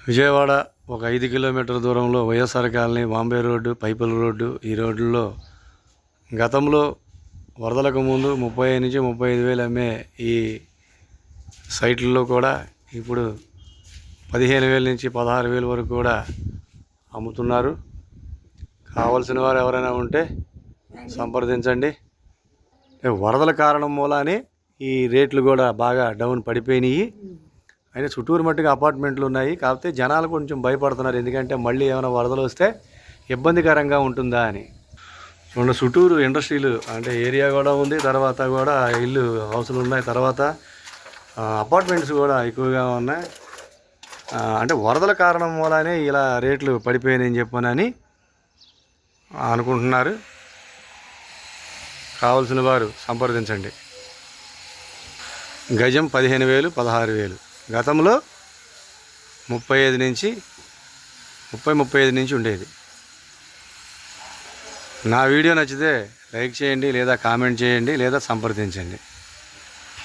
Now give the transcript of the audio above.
విజయవాడ ఒక 5 కిలోమీటర్ల దూరంలో వైఎస్ఆర్ కాలనీ, బాంబే రోడ్డు, పైపుల రోడ్డు, ఈ రోడ్లలో గతంలో వరదలకు ముందు 30 నుంచి 35 వేలు అమ్మే ఈ సైట్లలో కూడా ఇప్పుడు 15,000 నుంచి 16,000 వరకు కూడా అమ్ముతున్నారు. కావాల్సిన వారు ఎవరైనా ఉంటే సంప్రదించండి. వరదల కారణం మూలానే ఈ రేట్లు కూడా బాగా డౌన్ పడిపోయినాయి. అయినా చుట్టూరు మట్టుగా అపార్ట్మెంట్లు ఉన్నాయి. కాకపోతే జనాలు కొంచెం భయపడుతున్నారు, ఎందుకంటే మళ్ళీ ఏమైనా వరదలు వస్తే ఇబ్బందికరంగా ఉంటుందా అని. చూడండి, చుట్టూరు ఇండస్ట్రీలు అంటే ఏరియా కూడా ఉంది, తర్వాత కూడా ఇల్లు హౌసులు ఉన్నాయి, తర్వాత అపార్ట్మెంట్స్ కూడా ఎక్కువగా ఉన్నాయి. అంటే వరదల కారణం మూలానే ఇలా రేట్లు పడిపోయినాయని చెప్పనని అనుకుంటున్నారు. కావాల్సిన వారు సంప్రదించండి. గజం 15,000, 16,000. గతంలో 35 నుంచి 35 నుంచి ఉండేది. నా వీడియో నచ్చితే లైక్ చేయండి, లేదా కామెంట్ చేయండి, లేదా సంప్రదించండి.